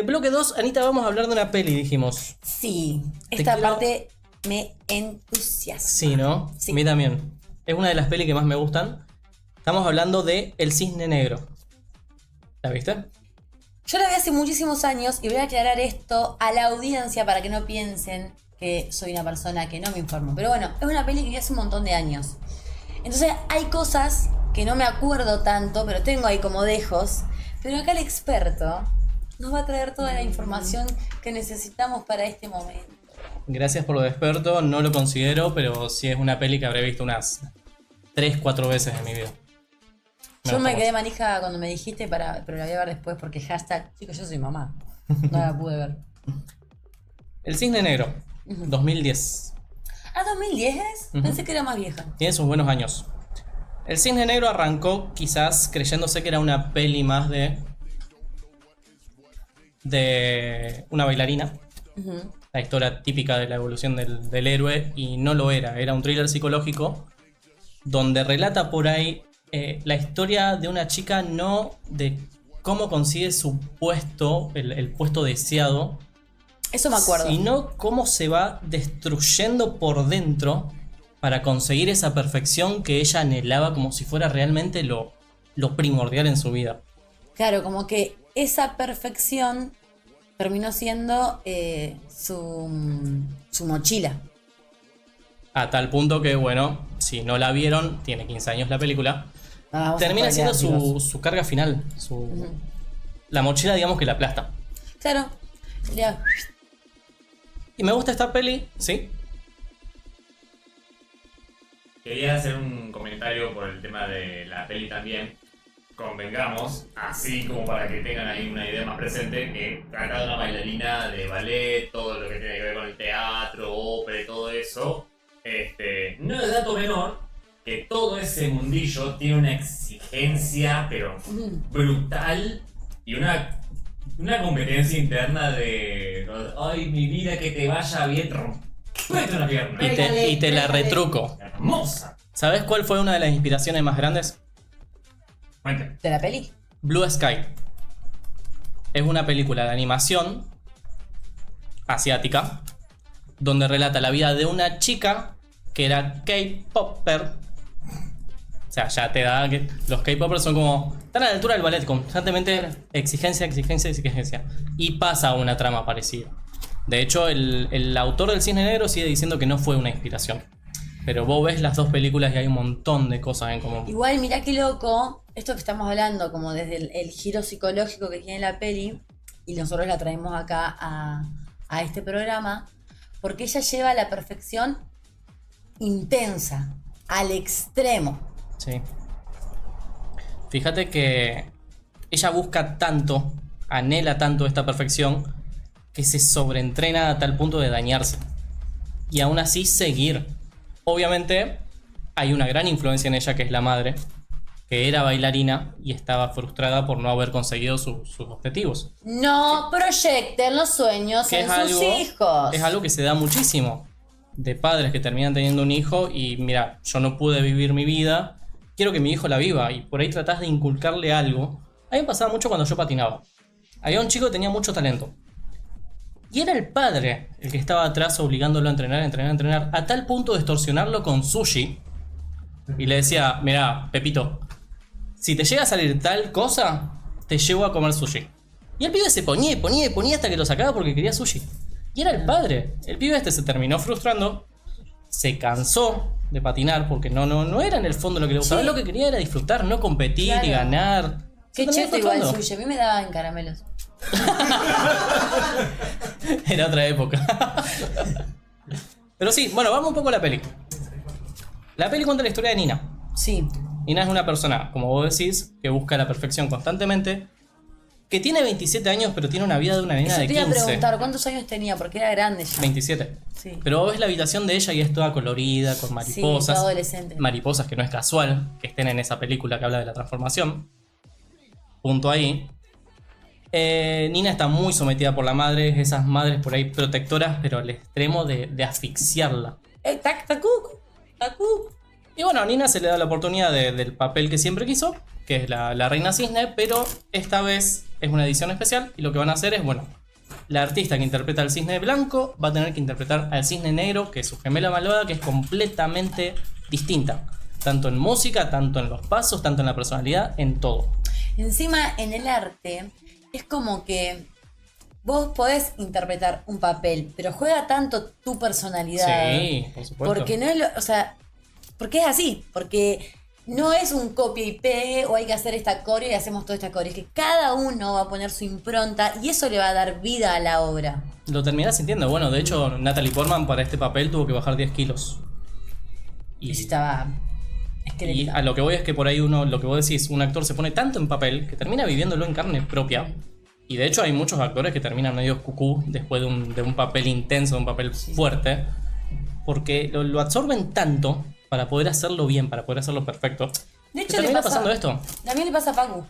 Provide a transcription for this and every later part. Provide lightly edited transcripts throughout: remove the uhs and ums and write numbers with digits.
Bloque 2, Anita, vamos a hablar de una peli, dijimos. Sí, esta parte me entusiasma. Sí, ¿no? Sí. A mí también. Es una de las pelis que más me gustan. Estamos hablando de El Cisne Negro. ¿La viste? Yo la vi hace muchísimos años y voy a aclarar esto a la audiencia para que no piensen que soy una persona que no me informo. Pero bueno, es una peli que vi hace un montón de años. Entonces hay cosas que no me acuerdo tanto, pero tengo ahí como dejos. Pero acá el experto nos va a traer toda la información que necesitamos para este momento. Gracias por lo de experto, no lo considero, pero sí es una peli que habré visto unas 3-4 veces en mi vida. Yo me quedé manija cuando me dijiste, pero la voy a ver después porque hashtag, chicos, yo soy mamá. No la pude ver. El Cisne Negro, 2010. ¿Ah, 2010 es? Pensé que era más vieja. Tiene sus buenos años. El Cisne Negro arrancó quizás creyéndose que era una peli más de una bailarina. La historia típica de la evolución del héroe, y no lo era. Era un thriller psicológico donde relata por ahí la historia de una chica, no de cómo consigue su puesto, el puesto deseado. Eso me acuerdo. Sino cómo se va destruyendo por dentro para conseguir esa perfección que ella anhelaba como si fuera realmente lo primordial en su vida. Claro, como que esa perfección terminó siendo su mochila. A tal punto que, bueno, si no la vieron, tiene 15 años la película, termina siendo su carga final. La mochila, digamos, que la aplasta. Claro. Sería... Y me gusta esta peli, ¿sí? Quería hacer un comentario por el tema de la peli también. Convengamos, así como para que tengan ahí una idea más presente, que trata de una bailarina de ballet, todo lo que tiene que ver con el teatro, ópera y todo eso. No es dato menor que todo ese mundillo tiene una exigencia, pero brutal, y una competencia interna de ay, mi vida, que te vaya bien, rompete una pierna. Y te la retruco. Hermosa. ¿Sabes cuál fue una de las inspiraciones más grandes? Cuéntame. ¿De la peli? Blue Sky. Es una película de animación asiática donde relata la vida de una chica que era K-popper. O sea, ya te da que los K-popers son como... están a la altura del ballet, constantemente exigencia, exigencia, exigencia. Y pasa una trama parecida. De hecho, el autor del Cisne Negro sigue diciendo que no fue una inspiración. Pero vos ves las dos películas y hay un montón de cosas en común. Igual, mirá qué loco, esto que estamos hablando, como desde el giro psicológico que tiene la peli, y nosotros la traemos acá a este programa, porque ella lleva la perfección intensa, al extremo. Sí. Fíjate que ella busca tanto, anhela tanto esta perfección, que se sobreentrena a tal punto de dañarse. Y aún así seguir. Obviamente hay una gran influencia en ella, que es la madre, que era bailarina y estaba frustrada por no haber conseguido sus objetivos. No proyecten los sueños en sus hijos. Es algo que se da muchísimo. De padres que terminan teniendo un hijo y mira, yo no pude vivir mi vida, quiero que mi hijo la viva, y por ahí tratás de inculcarle algo. A mí me pasaba mucho cuando yo patinaba. Había un chico que tenía mucho talento. Y era el padre el que estaba atrás obligándolo a entrenar, a tal punto de extorsionarlo con sushi. Y le decía, mira, Pepito, si te llega a salir tal cosa, te llevo a comer sushi. Y el pibe se ponía hasta que lo sacaba porque quería sushi. Y era el padre. El pibe se terminó frustrando, se cansó de patinar porque no era en el fondo lo que le gustaba. Sí. Lo que quería era disfrutar, no competir y ganar. Qué cheto igual el sushi, a mí me daban caramelos. Era otra época. Pero sí, bueno, vamos un poco a la peli. La peli cuenta la historia de Nina. Sí. Nina es una persona, como vos decís, que busca la perfección constantemente, que tiene 27 años, pero tiene una vida de una nena Eso de te 15. iba a preguntar, ¿cuántos años tenía? Porque era grande ya. 27. Sí. Pero vos ves la habitación de ella y es toda colorida, con mariposas. Sí, toda adolescente. Mariposas, que no es casual que estén en esa película que habla de la transformación. Punto ahí. Nina está muy sometida por la madre, esas madres por ahí protectoras, pero al extremo de asfixiarla. Tacu. Y bueno, a Nina se le da la oportunidad del papel que siempre quiso, que es la Reina Cisne, pero esta vez es una edición especial y lo que van a hacer es, bueno, la artista que interpreta al cisne blanco va a tener que interpretar al cisne negro, que es su gemela malvada, que es completamente distinta. Tanto en música, tanto en los pasos, tanto en la personalidad, en todo. Encima, en el arte, es como que vos podés interpretar un papel, pero juega tanto tu personalidad. Sí, por supuesto. Porque no es o sea, porque es así, porque no es un copia y pegue o hay que hacer esta coreo y hacemos toda esta coreo. Es que cada uno va a poner su impronta y eso le va a dar vida a la obra. Lo terminás sintiendo. Bueno, de hecho, Natalie Portman para este papel tuvo que bajar 10 kilos. Y estaba Y esquelética. a lo que voy es que por ahí uno, lo que vos decís, un actor se pone tanto en papel que termina viviéndolo en carne propia. Y de hecho hay muchos actores que terminan medio cucú después de un papel intenso, de un papel fuerte. Porque lo absorben tanto para poder hacerlo bien, para poder hacerlo perfecto. De hecho, ¿Te le termina pasa, pasando esto? también le pasa a Facu.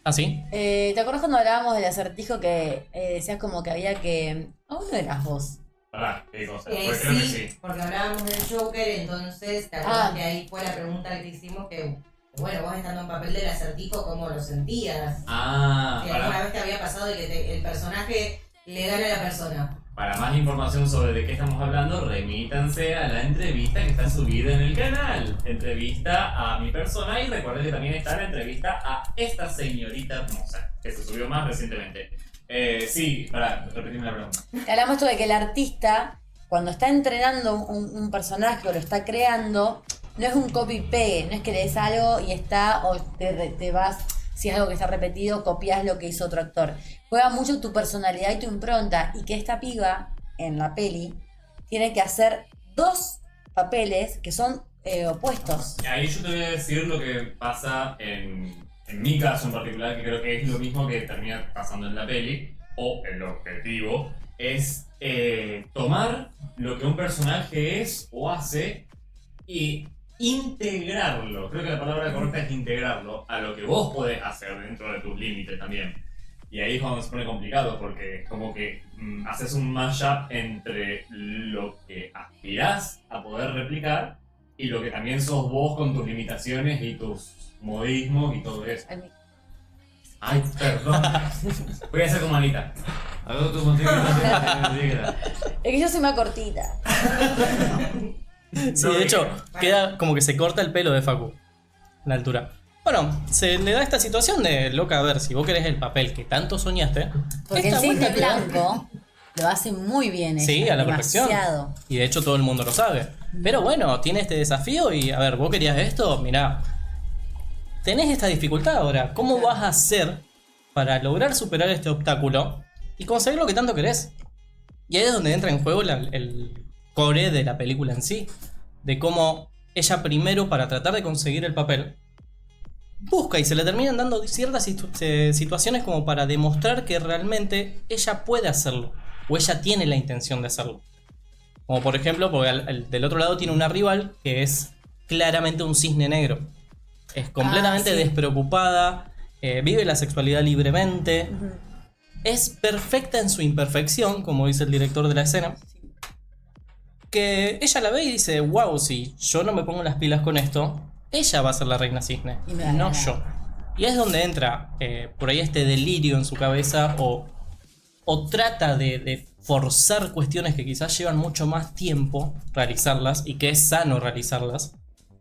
¿Ah, sí? ¿Te acordás cuando hablábamos del acertijo que decías como que había que... Aún no eras vos. Pará, ¿qué cosa? Porque creo que Sí, sí. porque hablábamos del Joker, entonces te acuerdas que ahí fue la pregunta que te hicimos que, bueno, vos estando en papel del acertijo, ¿cómo lo sentías? Ah, Si alguna para, vez te había pasado de que el personaje le gana a la persona. para más información sobre de qué estamos hablando, remítanse a la entrevista que está subida en el canal. Entrevista a mi persona y recuerden que también está la entrevista a esta señorita hermosa, que se subió más recientemente. Sí, pará, repetime la pregunta. Te hablamos esto de que el artista, cuando está entrenando un personaje o lo está creando, no es un copy-pegue, no es que le des algo y está, o te vas, si es algo que está repetido, copias lo que hizo otro actor. Juega mucho tu personalidad y tu impronta, y que esta piba, en la peli, tiene que hacer 2 papeles que son opuestos. Ahí yo te voy a decir lo que pasa en mi caso en particular, que creo que es lo mismo que termina pasando en la peli, o el objetivo, es tomar lo que un personaje es o hace y integrarlo. Creo que la palabra correcta es integrarlo a lo que vos podés hacer dentro de tus límites también. Y ahí es cuando se pone complicado, porque es como que haces un mashup entre lo que aspirás a poder replicar y lo que también sos vos con tus limitaciones y tus modismos y todo eso. Ay, perdón. Voy a hacer como Anita. Hago tu musiquita. Es que yo soy más cortita. Sí, No, de hecho, bueno. queda como que se corta el pelo de Facu. La altura. Bueno, se le da esta situación de, loca, a ver, si vos querés el papel que tanto soñaste. Porque el esta cisne vuelta te da- blanco lo hace muy bien. Sí, ella, a la perfección. demasiado. Y de hecho todo el mundo lo sabe. Pero bueno, tiene este desafío y, a ver, vos querías esto, mirá. Tenés esta dificultad ahora. ¿Cómo vas a hacer para lograr superar este obstáculo y conseguir lo que tanto querés? Y ahí es donde entra en juego el core de la película en sí. De cómo ella primero, para tratar de conseguir el papel, busca y se le terminan dando ciertas situaciones como para demostrar que realmente ella puede hacerlo. O ella tiene la intención de hacerlo. Como por ejemplo, porque del otro lado tiene una rival que es claramente un cisne negro. Es completamente sí. despreocupada, vive la sexualidad libremente, es perfecta en su imperfección, como dice el director de la escena. Que ella la ve y dice, wow, si yo no me pongo las pilas con esto, ella va a ser la reina cisne, Y me va a no ganar. yo. Y es donde entra por ahí este delirio en su cabeza o trata de forzar cuestiones que quizás llevan mucho más tiempo realizarlas y que es sano realizarlas.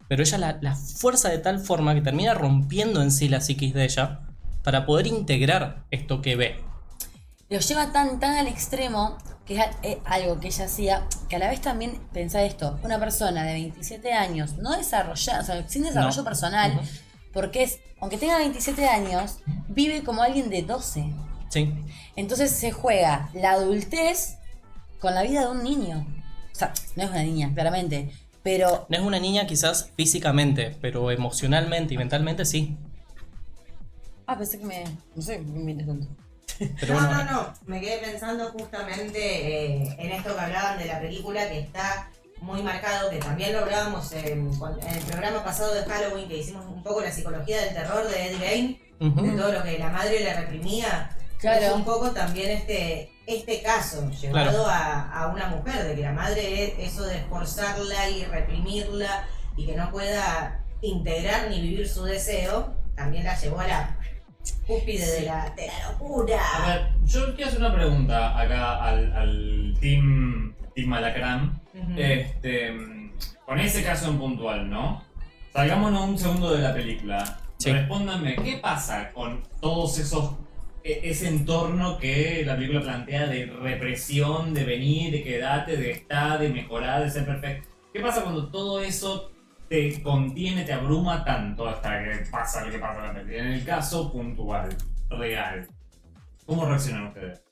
Pero ella la fuerza de tal forma que termina rompiendo en sí la psiquis de ella para poder integrar esto que ve. Lo lleva tan al extremo que es algo que ella hacía, que a la vez también pensá esto, una persona de 27 años no desarrollada, o sea, sin desarrollo No. personal, Ujú. porque aunque tenga 27 años, vive como alguien de 12. Sí. Entonces se juega la adultez con la vida de un niño. O sea, no es una niña, claramente, pero No es una niña quizás físicamente, pero emocionalmente y mentalmente sí. pensé que no sé, me mientes tanto. Pero No, bueno, no. Me quedé pensando justamente en esto que hablaban de la película, que está muy marcado, que también lo hablábamos en el programa pasado de Halloween, que hicimos un poco la psicología del terror de Ed Gein, ujú. de todo lo que la madre le reprimía. Claro. Es un poco también este caso llevado a una mujer, de que la madre, eso de esforzarla y reprimirla y que no pueda integrar ni vivir su deseo, también la llevó a la cúspide de la locura. A ver, yo quiero hacer una pregunta acá al team Alacrán. Ujú. Con ese caso en puntual, ¿no? Salgámonos un segundo de la película. Sí. Respóndanme, ¿qué pasa con todos ese entorno que la película plantea de represión, de venir, de quedarte, de estar, de mejorar, de ser perfecto? ¿Qué pasa cuando todo eso te contiene, te abruma tanto hasta que pasa lo que pasa en la película? En el caso puntual, real, ¿cómo reaccionan ustedes?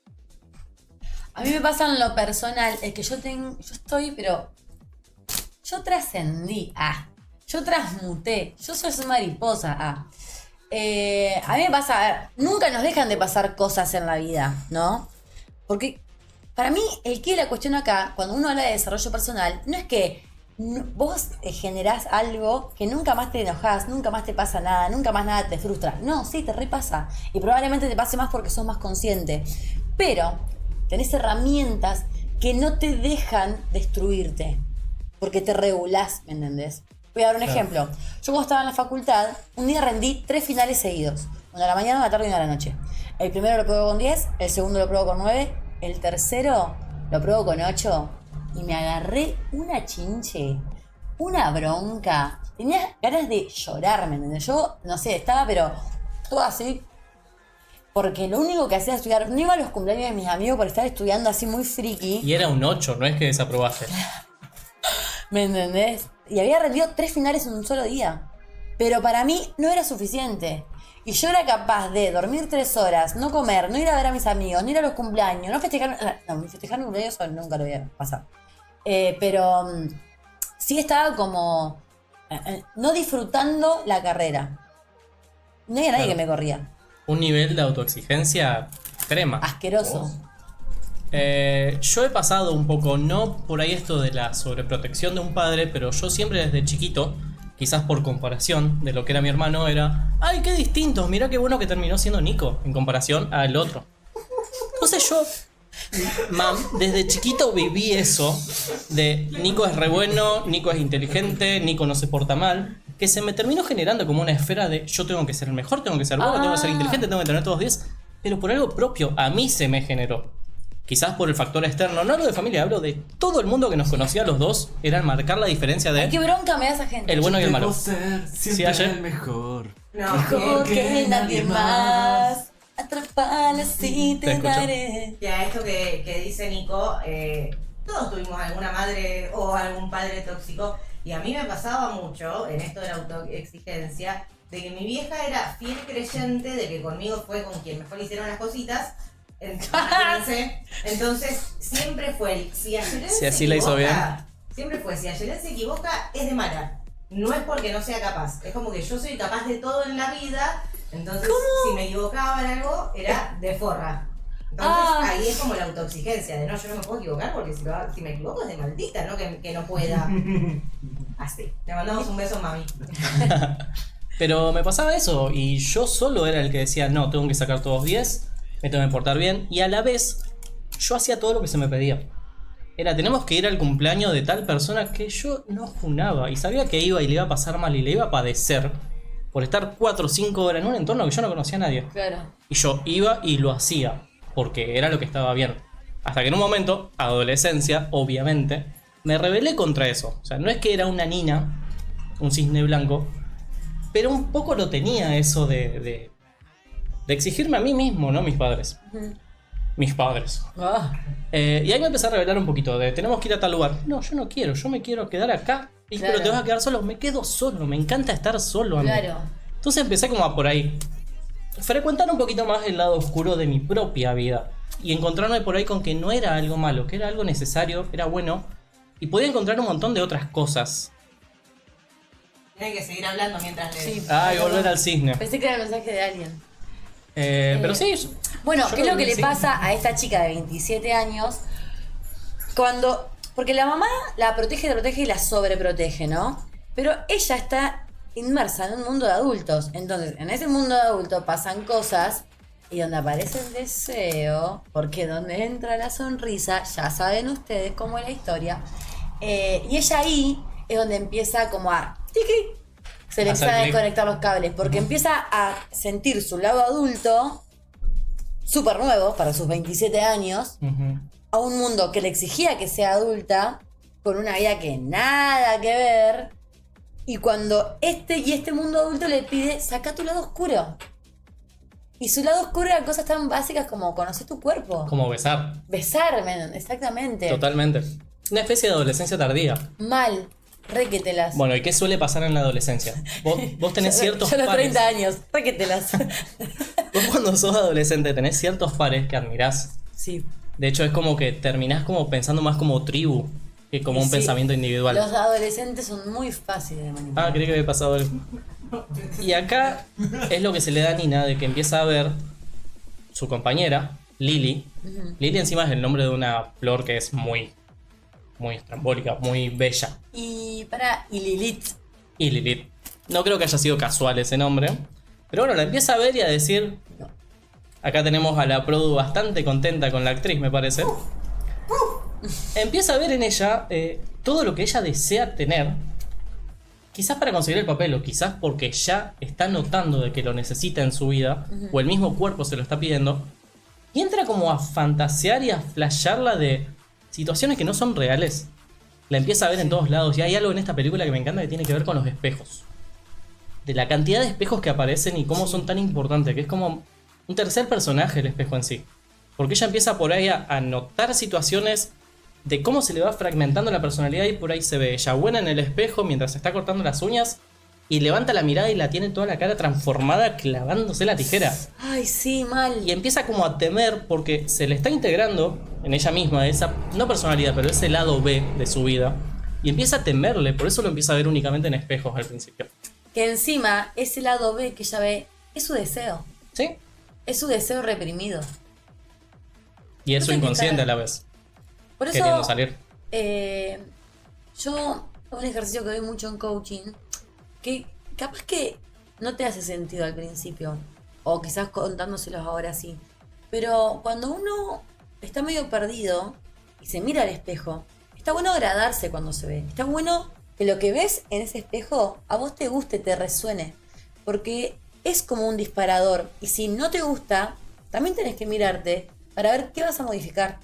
A mí me pasa en lo personal, es que yo estoy, pero yo trascendí, yo transmuté, yo soy mariposa, a mí me pasa, a ver, nunca nos dejan de pasar cosas en la vida, ¿no? Porque para mí el quid de la cuestión acá, cuando uno habla de desarrollo personal, no es que vos generás algo que nunca más te enojás, nunca más te pasa nada, nunca más nada te frustra. No, sí, te repasa. Y probablemente te pase más porque sos más consciente. Pero tenés herramientas que no te dejan destruirte. Porque te regulás, ¿me entendés? Voy a dar un ejemplo. Yo cuando estaba en la facultad, un día rendí 3 finales seguidos. Uno a la mañana, una a la tarde y uno a la noche. El primero lo pruebo con 10, el segundo lo pruebo con 9, el tercero lo pruebo con 8. Y me agarré una chinche, una bronca. Tenía ganas de llorar, ¿me entendés? Yo, no sé, estaba pero todo así. Porque lo único que hacía era estudiar. No iba a los cumpleaños de mis amigos por estar estudiando así muy friki. Y era un 8, no es que desaprobaste. ¿Me entendés? Y había rendido 3 finales en un solo día. Pero para mí no era suficiente. Y yo era capaz de dormir 3 horas, no comer, no ir a ver a mis amigos, no ir a los cumpleaños, no festejar... No, festejar mi cumpleaños nunca lo voy a pasar. Pero sí estaba como... no disfrutando la carrera. No había nadie Claro. que me corría. Un nivel de autoexigencia extrema. Asqueroso. Yo he pasado un poco, no por ahí esto de la sobreprotección de un padre, pero yo siempre desde chiquito, quizás por comparación de lo que era mi hermano, era ¡ay, qué distinto! Mirá qué bueno que terminó siendo Nico en comparación al otro. Entonces yo, desde chiquito viví eso de Nico es re bueno, Nico es inteligente, Nico no se porta mal, que se me terminó generando como una esfera de yo tengo que ser el mejor, tengo que ser bueno, tengo que ser inteligente, tengo que tener todos 10, pero por algo propio, a mí se me generó. Quizás por el factor externo, no hablo de familia, hablo de todo el mundo que nos conocía a los dos, era marcar la diferencia de Ay, qué bronca me da esa gente. el bueno y el malo. Debo ser ¿Sí, siempre Aye? el mejor. No, Mejor que nadie más. Atrapala si Te te escucho. daré. y a esto que dice Nico, todos tuvimos alguna madre o algún padre tóxico. Y a mí me pasaba mucho en esto de la autoexigencia, de que mi vieja era fiel creyente de que conmigo fue con quien mejor le hicieron las cositas. Entonces siempre fue si Ayelen Si se así la hizo equivoca, siempre fue si Ayelen se equivoca es de mala. No es porque no sea capaz, es como que yo soy capaz de todo en la vida, entonces si me equivocaba en algo era de forra. Entonces ahí es como la autoexigencia de no, yo no me puedo equivocar porque si me equivoco es de maldita, no que no pueda. Así. Le mandamos un beso, mami. Pero me pasaba eso y yo solo era el que decía no, tengo que sacar todos 10, me tengo que portar bien y a la vez yo hacía todo lo que se me pedía. Era, tenemos que ir al cumpleaños de tal persona que yo no junaba y sabía que iba y le iba a pasar mal y le iba a padecer por estar 4 o 5 horas en un entorno que yo no conocía a nadie. Claro. Y yo iba y lo hacía porque era lo que estaba bien. Hasta que en un momento, adolescencia, obviamente, me rebelé contra eso. O sea, no es que era una niña, un cisne blanco, pero un poco lo tenía eso de exigirme a mí mismo, no mis padres. Mis padres. Y ahí me empecé a revelar un poquito de tenemos que ir a tal lugar. No, yo no quiero, yo me quiero quedar acá. Y Claro. pero te vas a quedar solo. Me quedo solo, me encanta estar solo a mí. Claro. Entonces empecé como a por ahí. Frecuentar un poquito más el lado oscuro de mi propia vida. Y encontrarme por ahí con que no era algo malo, que era algo necesario, era bueno. Y podía encontrar un montón de otras cosas. Tienen que seguir hablando mientras le... Sí. Ay, volver al cisne. Pensé que era el mensaje de alguien. Pero sí. Bueno, yo ¿qué es lo que vi, le sí. pasa a esta chica de 27 años? Porque la mamá la protege y la sobreprotege, ¿no? Pero ella está inmersa en un mundo de adultos. Entonces, en ese mundo de adultos pasan cosas y donde aparece el deseo, porque donde entra la sonrisa, ya saben ustedes cómo es la historia. Y ella ahí es donde empieza como a tiki, se le Hacer empieza a clic. desconectar los cables, porque empieza a sentir su lado adulto, súper nuevo, para sus 27 años, Ujú. a un mundo que le exigía que sea adulta, con una vida que nada que ver, y cuando este mundo adulto le pide, saca tu lado oscuro. Y su lado oscuro eran cosas tan básicas como conocer tu cuerpo. Como besar. Besarme, exactamente. Totalmente. Una especie de adolescencia tardía. Mal, requetelas. Bueno, ¿y qué suele pasar en la adolescencia? Vos tenés ciertos Yo a los pares. 30 años, requetelas. Vos cuando sos adolescente tenés ciertos pares que admirás. Sí. De hecho, es como que terminás como pensando más como tribu que como Y un sí, pensamiento individual. Los adolescentes son muy fáciles de manipular. Ah, creí que había pasado algo. Y acá es lo que se le da a Nina, de que empieza a ver su compañera, Lily. Lily encima es el nombre de una flor que es muy estrambólica, muy bella. Y Lilith. Y Lilith. No creo que haya sido casual ese nombre. Pero bueno, la empieza a ver y a decir... Acá tenemos a la Produ bastante contenta con la actriz, me parece. Empieza a ver en ella todo lo que ella desea tener. Quizás para conseguir el papel o quizás porque ya está notando de que lo necesita en su vida. O el mismo cuerpo se lo está pidiendo. Y entra como a fantasear y a flashearla de situaciones que no son reales. La empieza a ver en todos lados. Y hay algo en esta película que me encanta que tiene que ver con los espejos. De la cantidad de espejos que aparecen y cómo son tan importantes. Que es como un tercer personaje el espejo en sí. Porque ella empieza por ahí a notar situaciones de cómo se le va fragmentando la personalidad y por ahí se ve ella buena en el espejo mientras se está cortando las uñas y levanta la mirada y la tiene toda la cara transformada clavándose la tijera. Ay, sí, mal. Y empieza como a temer porque se le está integrando en ella misma esa, no personalidad, pero ese lado B de su vida. Y empieza a temerle, por eso lo empieza a ver únicamente en espejos al principio. Que encima, ese lado B que ella ve, es su deseo. ¿Sí? Es su deseo reprimido. Y es su No sé qué inconsciente tal. a la vez, Por eso, queriendo salir. yo, un ejercicio que doy mucho en coaching, que capaz que no te hace sentido al principio, o quizás contándoselos ahora sí, pero cuando uno está medio perdido y se mira al espejo, está bueno agradarse cuando se ve, está bueno que lo que ves en ese espejo a vos te guste, te resuene, porque es como un disparador, y si no te gusta, también tenés que mirarte para ver qué vas a modificar.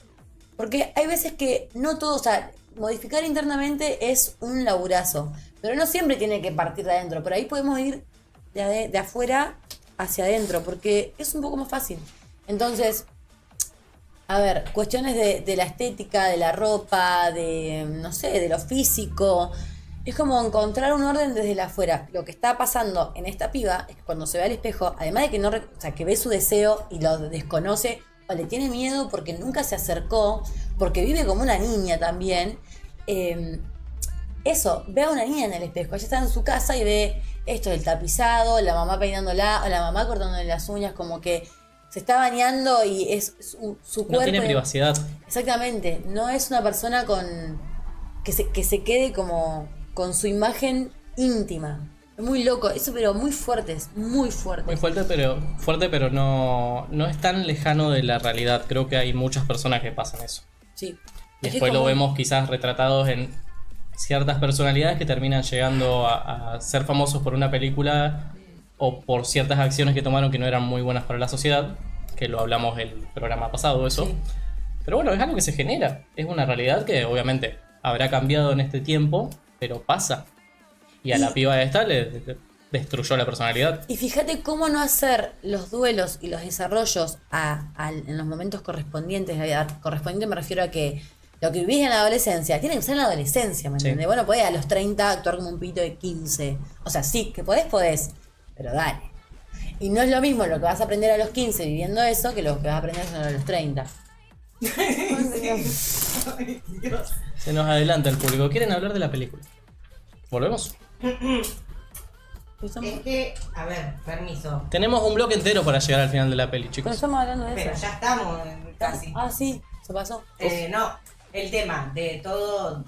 Porque hay veces que no todo, o sea, modificar internamente es un laburazo, pero no siempre tiene que partir de adentro. Por ahí podemos ir de afuera hacia adentro, porque es un poco más fácil. Entonces, a ver, cuestiones de la estética, de la ropa, de, no sé, de lo físico. Es como encontrar un orden desde el afuera. Lo que está pasando en esta piba es que cuando se ve al espejo, además de que no, o sea, que ve su deseo y lo desconoce, o le tiene miedo porque nunca se acercó, porque vive como una niña también. Eso, ve a una niña en el espejo. Ella está en su casa y ve esto, el tapizado, la mamá peinándola, o la mamá cortándole las uñas, como que se está bañando y es su cuerpo. No tiene privacidad. Exactamente, no es una persona que se quede como con su imagen íntima. Es muy loco, eso, pero muy fuertes, muy fuertes. Muy fuerte, pero no es tan lejano de la realidad. Creo que hay muchas personas que pasan eso. Sí. Y Es después como- lo vemos quizás retratados en ciertas personalidades que terminan llegando a ser famosos por una película o por ciertas acciones que tomaron que no eran muy buenas para la sociedad, que lo hablamos el programa pasado, eso. Sí. Pero bueno, es algo que se genera. Es una realidad que obviamente habrá cambiado en este tiempo, pero pasa. Y a la piba esta le destruyó la personalidad. Y fíjate cómo no hacer los duelos y los desarrollos en los momentos correspondientes. Correspondiente me refiero a que lo que vivís en la adolescencia, tiene que ser en la adolescencia, ¿me Sí. entiendes? Bueno, podés a los 30 actuar como un pito de 15. O sea, sí, que podés, pero dale. Y no es lo mismo lo que vas a aprender a los 15 viviendo eso que lo que vas a aprender a los 30. Se nos adelanta el público. ¿Quieren hablar de la película? ¿Volvemos? Pues Es que, a ver, permiso. Tenemos un bloque entero para llegar al final de la peli, Pero chicos. estamos hablando de Pero eso. ya estamos casi. Ah, sí, se pasó. No, el tema de todo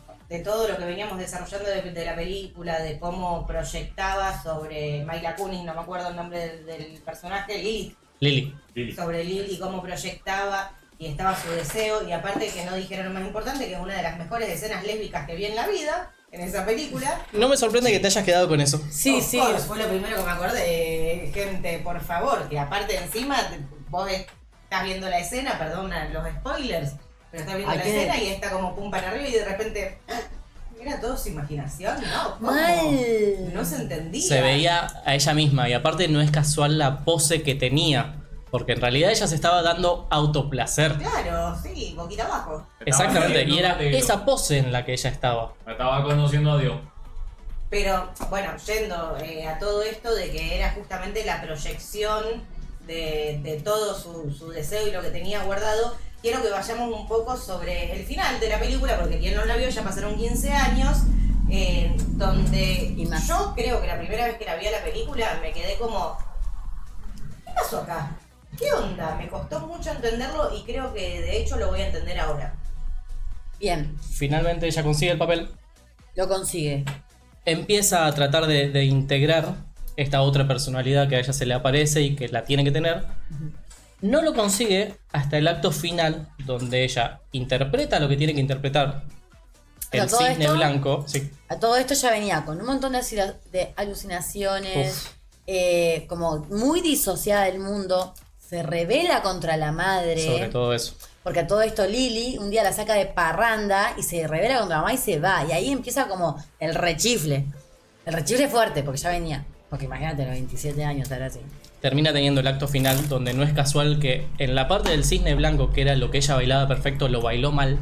lo que veníamos desarrollando de la película, de cómo proyectaba sobre Mila Kunis, no me acuerdo el nombre del personaje, Lily. sobre Lily, cómo proyectaba y estaba su deseo, y aparte que no dijeron lo más importante, que es una de las mejores escenas lésbicas que vi en la vida, en esa película. No me sorprende que te hayas quedado con eso. Sí, Of sí. course, fue lo primero que me acordé. Gente, por favor, que aparte encima vos estás viendo la escena, perdón los spoilers, pero estás viendo ¿A la qué? escena y está como pum para arriba y de repente... ¿Era todo su imaginación? No, ¿cómo? Mal. No se entendía. Se veía a ella misma y aparte no es casual la pose que tenía, porque en realidad ella se estaba dando autoplacer. Claro, sí, boquita abajo. Exactamente, y era negro. esa pose en la que ella estaba. Me estaba conociendo a Dios. Pero bueno, yendo a todo esto de que era justamente la proyección de todo su deseo y lo que tenía guardado, quiero que vayamos un poco sobre el final de la película, porque quien no la vio ya pasaron 15 años, donde Y más. yo creo que la primera vez que la vi a la película me quedé como, ¿qué pasó acá? ¿Qué onda? Me costó mucho entenderlo y creo que de hecho lo voy a entender ahora. Bien, Finalmente ella consigue el papel, lo consigue. empieza a tratar de integrar esta otra personalidad que a ella se le aparece y que la tiene que tener. No lo consigue hasta el acto final, donde ella interpreta lo que tiene que interpretar. Pero El todo cisne esto- blanco, sí. A todo esto ya venía con un montón de alucinaciones, Uf. como muy disociada del mundo, se rebela contra la madre, Sobre todo eso. porque a todo esto Lily un día la saca de parranda y se rebela contra la mamá y se va, y ahí empieza como el rechifle fuerte, porque ya venía, porque imagínate, los 27 años era así. Termina teniendo el acto final, donde no es casual que en la parte del cisne blanco, que era lo que ella bailaba perfecto, lo bailó mal.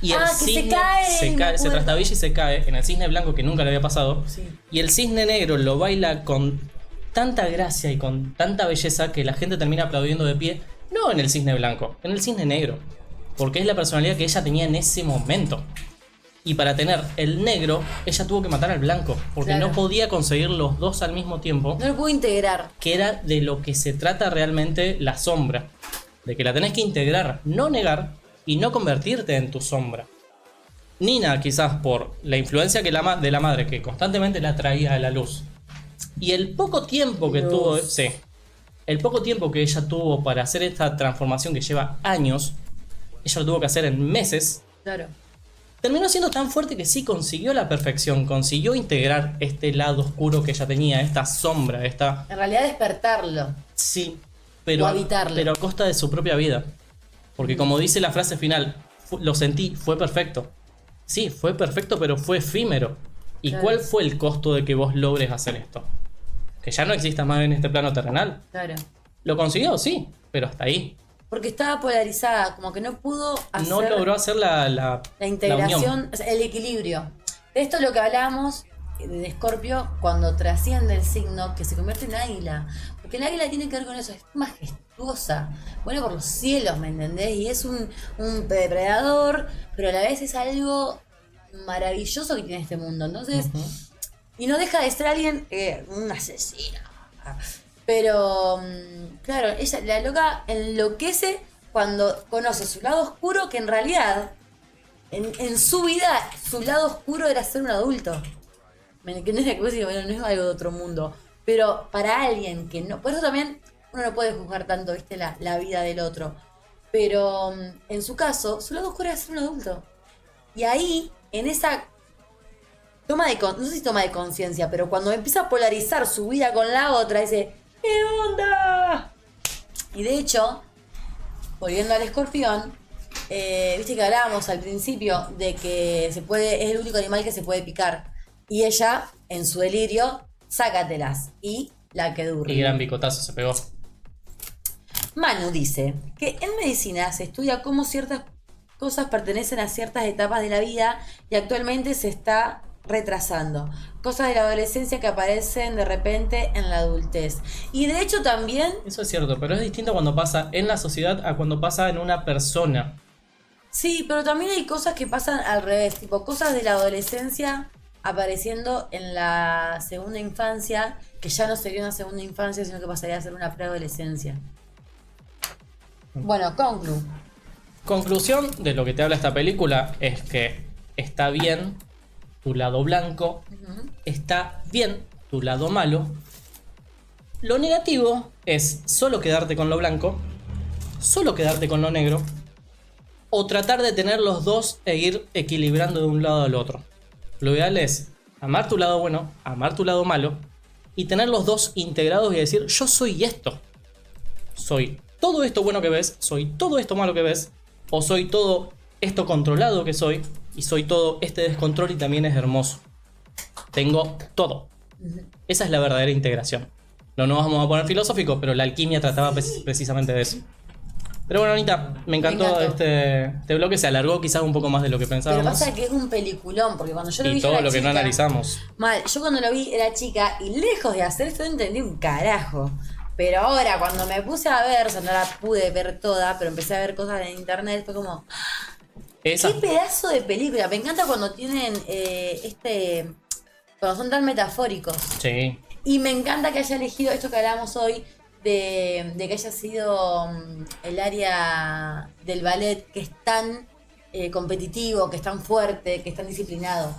Y el Ah, que se cisne cae, me se acuerdo. trastabilla y se cae en el cisne blanco, que nunca le había pasado. Sí. Y el cisne negro lo baila con tanta gracia y con tanta belleza que la gente termina aplaudiendo de pie. No en el cisne blanco, en el cisne negro. Porque es la personalidad que ella tenía en ese momento. Y para tener el negro, ella tuvo que matar al blanco. Porque Claro. no podía conseguir los dos al mismo tiempo. No lo pudo integrar. Que era de lo que se trata realmente la sombra. De que la tenés que integrar, no negar y no convertirte en tu sombra. Nina, quizás por la influencia de la madre, que constantemente la traía a la luz. Y el poco tiempo que Luz. tuvo, sí, el poco tiempo que ella tuvo para hacer esta transformación que lleva años, ella lo tuvo que hacer en meses. Claro. Terminó siendo tan fuerte que sí consiguió la perfección, consiguió integrar este lado oscuro que ella tenía, esta sombra, esta... En realidad despertarlo. Sí, pero, O habitarlo. pero a costa de su propia vida. Porque como dice la frase final, lo sentí, fue perfecto. Sí, fue perfecto, pero fue efímero. ¿Y Claro. cuál fue el costo de que vos logres hacer esto? Que ya no existas más en este plano terrenal. Claro. Lo consiguió, sí, pero hasta ahí. Porque estaba polarizada, como que no pudo hacer No logró hacer la la unión. integración, o sea, el equilibrio. De esto es lo que hablábamos de Escorpio cuando trasciende el signo, que se convierte en águila. Porque el águila tiene que ver con eso, es majestuosa, vuela por los cielos, ¿me entendés? Y es un depredador, pero a la vez es algo maravilloso que tiene este mundo. Entonces, y no deja de ser alguien, un asesino. Pero, claro, ella, la loca enloquece cuando conoce su lado oscuro, que en realidad, en su vida, su lado oscuro era ser un adulto. ¿Me entiendes? Bueno, no es algo de otro mundo. Pero para alguien que no... Por eso también uno no puede juzgar tanto, ¿viste? La vida del otro. Pero en su caso, su lado oscuro era ser un adulto. Y ahí, en esa toma de... No sé si toma de conciencia, pero cuando empieza a polarizar su vida con la otra, dice... ¿Qué onda? Y de hecho, volviendo al escorpión, viste que hablábamos al principio de que es el único animal que se puede picar. Y ella, en su delirio, sácatelas. Y la que dura. Y gran bicotazo se pegó. Manu dice que en medicina se estudia cómo ciertas cosas pertenecen a ciertas etapas de la vida y actualmente se está retrasando. Cosas de la adolescencia que aparecen de repente en la adultez. Y de hecho también... Eso es cierto, pero es distinto cuando pasa en la sociedad a cuando pasa en una persona. Sí, pero también hay cosas que pasan al revés, tipo cosas de la adolescencia apareciendo en la segunda infancia, que ya no sería una segunda infancia, sino que pasaría a ser una preadolescencia. Bueno, conclu. Conclusión de lo que te habla esta película es que está bien tu lado blanco, está bien tu lado malo. Lo negativo es solo quedarte con lo blanco, solo quedarte con lo negro o tratar de tener los dos e ir equilibrando de un lado al otro. Lo ideal es amar tu lado bueno, amar tu lado malo y tener los dos integrados y decir, yo soy esto. Soy todo esto bueno que ves, soy todo esto malo que ves, o soy todo esto controlado que soy, y soy todo este descontrol y también es hermoso. Tengo todo. Esa es la verdadera integración. No nos vamos a poner filosóficos, pero la alquimia trataba precisamente de eso. Pero bueno, Anita, me encantó este bloque. Se alargó quizás un poco más de lo que pensábamos. Pero pasa que es un peliculón, porque cuando yo lo vi Y todo yo era lo que no chica. analizamos. Mal, yo cuando lo vi era chica y lejos de hacer esto no entendí un carajo. Pero ahora cuando me puse a ver, o sea, no la pude ver toda, pero empecé a ver cosas en internet, fue como, Esa, qué pedazo de película. Me encanta cuando tienen cuando son tan metafóricos. sí. Y me encanta que haya elegido esto que hablamos hoy, de que haya sido el área del ballet que es tan competitivo, que es tan fuerte, que es tan disciplinado.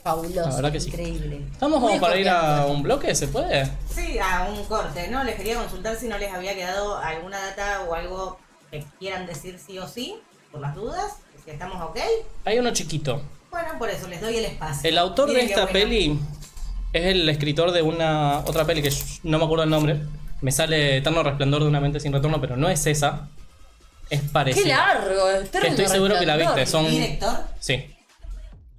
Fabuloso, La verdad que sí. increíble. ¿Estamos Muy como para ir a escorpiano. un bloque? ¿Se puede? Sí, a un corte, ¿no? Les quería consultar si no les había quedado alguna data o algo que quieran decir sí o sí, por las dudas, si estamos ok. Hay uno chiquito. Bueno, por eso les doy el espacio. El autor de Miren qué esta bueno. peli es el escritor de una otra peli que no me acuerdo el nombre. Me sale Eterno Resplandor de una mente sin retorno, pero no es esa. Es parecida. ¡Qué largo! Que estoy seguro que la viste. Son, ¿Director? sí.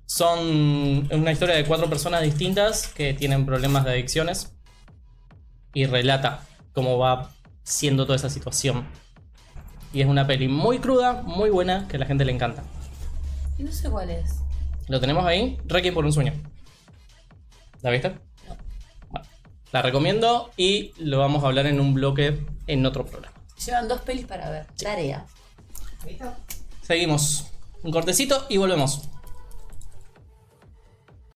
Son una historia de 4 personas distintas que tienen problemas de adicciones. Y relata cómo va siendo toda esa situación. Y es una peli muy cruda, muy buena, que a la gente le encanta. Y no sé cuál es. Lo tenemos ahí, Requiem por un sueño. ¿La viste? Bueno, la recomiendo y lo vamos a hablar en un bloque en otro programa. Llevan 2 pelis para ver. Tarea. ¿Listo? Seguimos. Un cortecito y volvemos.